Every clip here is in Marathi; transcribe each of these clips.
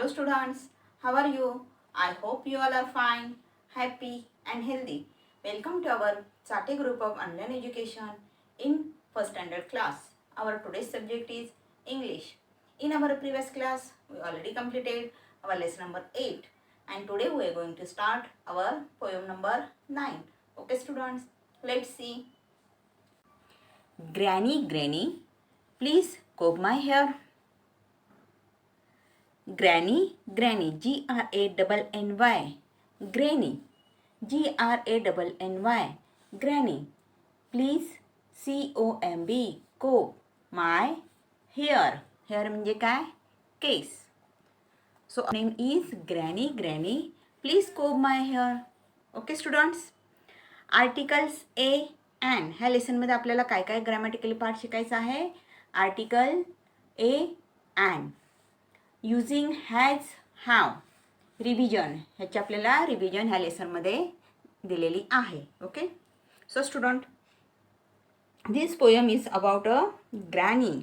students, how are you? I hope you all are fine, happy and healthy. Welcome to our Sate group of online education in first standard class. Our today's subject is English. In our previous class, we already completed our lesson number 8 and today we are going to start our poem number 9. Okay students, let's see. Granny, Granny, please comb my hair. Granny, Granny, Granny, Granny, Granny, Granny, please comb my hair. Hair म्हणजे काय? केस. So name is Granny, Granny, please comb my hair. Okay students. Articles A and ह्या लेसनमध्ये आपल्याला काय काय ग्रॅमॅटिकली पार्ट शिकायचं आहे. Article A and using has have revision ह्याची आपल्याला रिव्हिजन ह्या लेसनमध्ये दिलेली आहे. Okay so student, this poem is about a granny.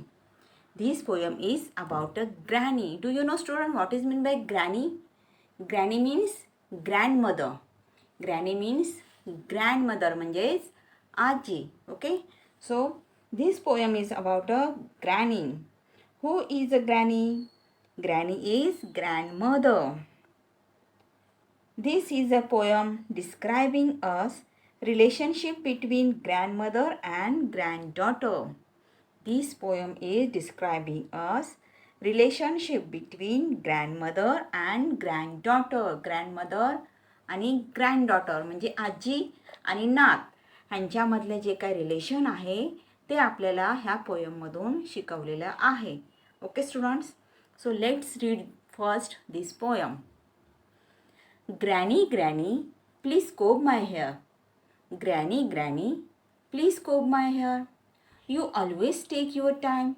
This poem is about a granny. Do you know student what is meant by granny? Granny means grandmother. Granny means grandmother म्हणजेच आजी. Okay. So this poem is about a granny. Who is a granny? Granny is grandmother. This is a poem describing a relationship between grandmother and granddaughter. This poem is describing a relationship between grandmother and granddaughter. Grandmother आणि granddaughter म्हणजे आजी आणि नात ह्यांच्यामधले जे काही रिलेशन आहे ते आपल्याला ह्या पोयममधून शिकवलेलं आहे. Okay students, so let's read first this poem. Granny, granny, please comb my hair. Granny, granny, please comb my hair. You always take your time.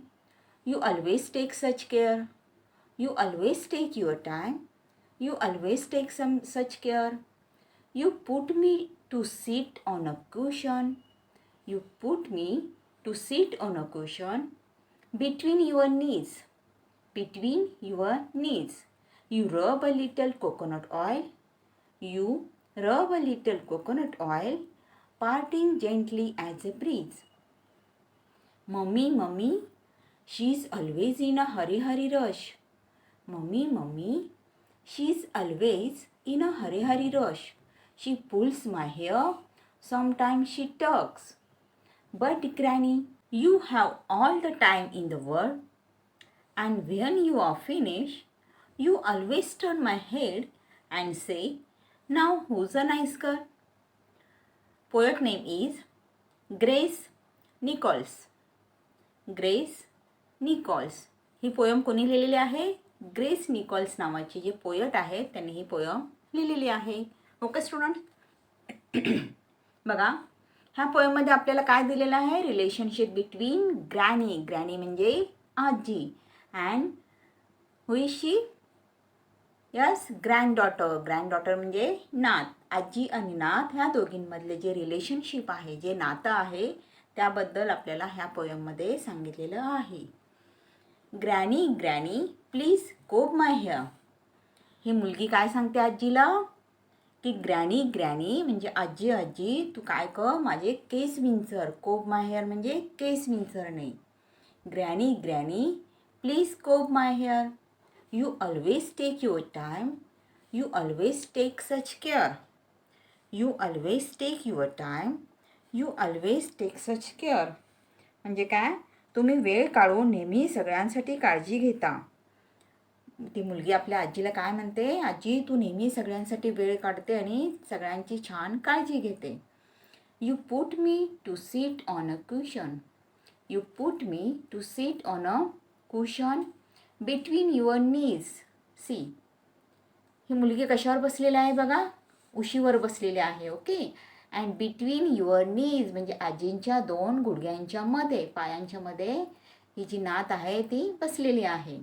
You always take such care. You always take your time. You always take such care. You put me to sit on a cushion. You put me to sit on a cushion between your knees. Between your knees. You rub a little coconut oil. You rub a little coconut oil, parting gently as a breeze. Mummy, Mummy, she's always in a hurry rush. Mummy, Mummy, she's always in a hurry rush. She pulls my hair, sometimes she tugs. But Granny, you have all the time in the world. And when you are finished, you always turn my head and say, now who's a nice girl? Poet name is Grace Nichols. Grace Nichols. ही पोयम कोणी लिहिलेली आहे? ग्रेस निकॉल्स नावाची जे पोयट आहेत त्यांनी ही पोयम लिहिलेली आहे. ओके स्टुडंट, बघा ह्या पोयममध्ये आपल्याला काय दिलेलं आहे? Relationship between granny. ग्रॅनी म्हणजे आजी and who is she? Yes, granddaughter. Granddaughter म्हणजे नात. आजी आणि नात ह्या दोघींमधले जे रिलेशनशिप आहे, जे नातं आहे त्याबद्दल आपल्याला ह्या पोयममध्ये सांगितलेलं आहे. Granny, granny, please comb my hair. ही मुलगी काय सांगते आजीला की ग्रॅनी, ग्रॅनी म्हणजे आजी, आजी तू काय कर माझे केस विंचर. कोब माय हेअर म्हणजे केस विंचर नाही. Granny, granny, please comb my hair. You always take your time. You always take such care. You always take your time. You always take such care म्हणजे काय? तुम्ही वेळ काढून नेहमी सगळ्यांसाठी काळजी घेता. ती मुलगी आपल्या आजीला काय म्हणते? आजी तू नेहमी सगळ्यांसाठी वेळ काढते आणि सगळ्यांची छान काळजी घेते. You put me to sit on a cushion. You put me to sit on a cushion between your knees. See, ही मुलगी कशावर बसलेली आहे बघा? उशीवर बसलेली आहे. Okay, and between your knees म्हणजे आजींच्या दोन गुडघ्यांच्या मध्ये, पायांच्या मध्ये ही जी नात आहे ती बसलेली आहे.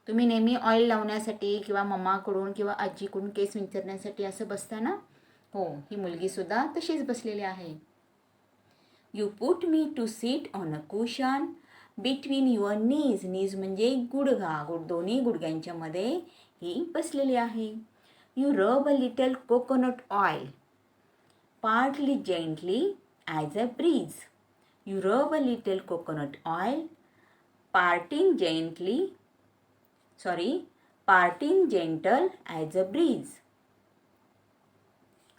तुम्ही नेहमी ऑइल लावण्यासाठी किंवा मम्माकडून किंवा आजीकडून केस विंचरण्यासाठी असं बसता ना? हो, ही मुलगीसुद्धा तशीच बसलेली आहे. You put me to sit on a cushion between your knees. Knees म्हणजे गुडघा. दोन्ही गुडघ्यांच्या मध्ये ही बसलेली आहे. You rub a little coconut oil partly gently as a breeze. You rub a little coconut oil, parting gentle as a breeze.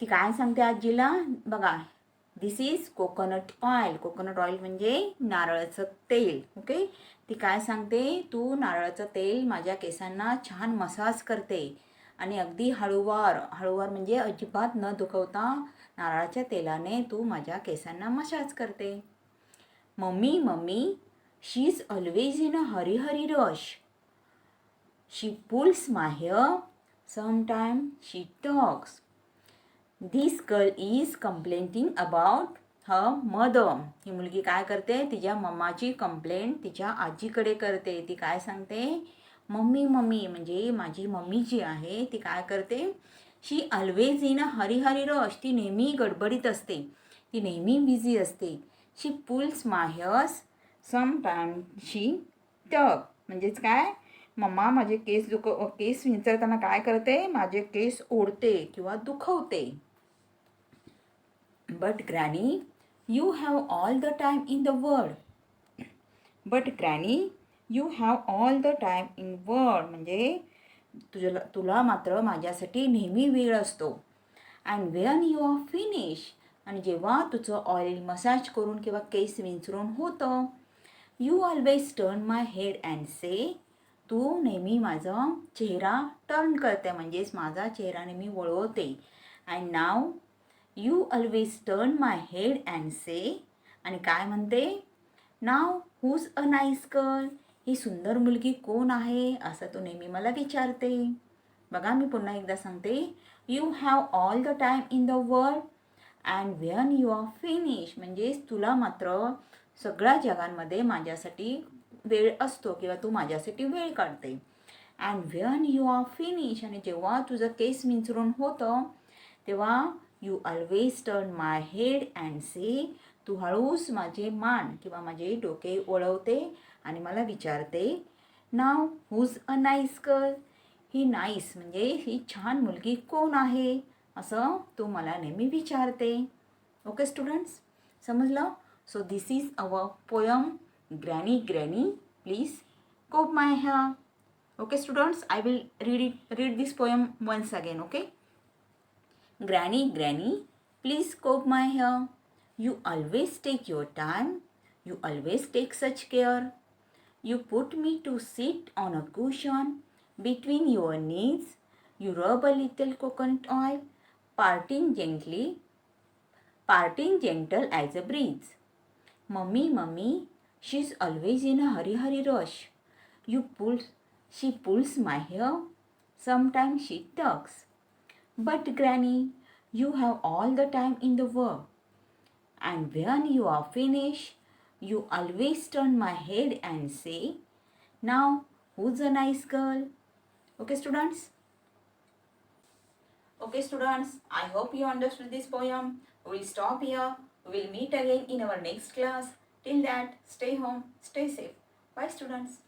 ती काय सांगते आजीला बघा. This is coconut oil. Coconut oil म्हणजे नारळाचं तेल. ओके. ती काय सांगते, तू नारळाचं तेल माझ्या केसांना छान मसाज करते आणि अगदी हळूवार म्हणजे अजिबात न दुखवता नारळाच्या तेलाने तू माझ्या केसांना मसाज करते. Mummy she is always in a hurry rush. She pulls my hair, sometime she talks. This girl is complaining about her mother. ही मुलगी काय करते, तिच्या मम्माची कंप्लेंट तिच्या आजीकडे करते. ती काय सांगते, मम्मी म्हणजे माझी मम्मी जी आहे ती काय करते, she always in a hurry rush. ती नेहमी गडबडीत असते, ती नेहमी बिझी असते. She pulls my hairs, sometime she talk. म्हणजेच काय, मम्मा माझे केस विंचरताना काय करते, माझे केस ओढते किंवा दुखवते. But granny you have all the time in the world. But granny you have all the time in world म्हणजे तुला मात्र माझ्यासाठी नेहमी वेळ असतो. And when you are finish, आणि जेव्हा तुझं ऑइल मसाज करून किंवा केस विंचरून होतं, you always turn my head and say. तू नेहमी माझा चेहरा टर्न करते म्हणजेच माझा चेहरा नेहमी वळवते. And now you always turn my head and say. आणि काय म्हणते, now who's a nice girl. ही सुंदर मुलगी कोण आहे असं तू नेहमी मला विचारते. बघा मी पुन्हा एकदा सांगते. You have all the time in the world and when you are finish म्हणजेच तुला मात्र सगळ्या जगांमध्ये माझ्यासाठी वेळ असतो किंवा तू माझ्यासाठी वेळ काढते. And when you are finish, आणि जेव्हा तुझं केस विंचरून होतं तेव्हा you always turn my head and say. तू हळूच माझे मान किंवा माझे डोके वळवते आणि मला विचारते, now who's a nice girl. ही नाईस म्हणजे ही छान मुलगी कोण आहे असं तू मला नेहमी विचारते. ओके स्टुडंट्स, समजलं. So this is our poem granny please comb my hair. Okay students, I will read this poem once again. Okay. Granny, please comb my hair. You always take your time. You always take such care. You put me to sit on a cushion between your knees. You rub a little coconut oil, parting gentle as a breeze. Mummy, she's always in a hurry rush. She pulls my hair. Sometimes she tugs. But Granny, you have all the time in the world. And when you are finished, you always turn my head and say, now who's a nice girl? Okay students? Okay students, I hope you understood this poem. We will stop here. We will meet again in our next class. Till that, stay home, stay safe. Bye students.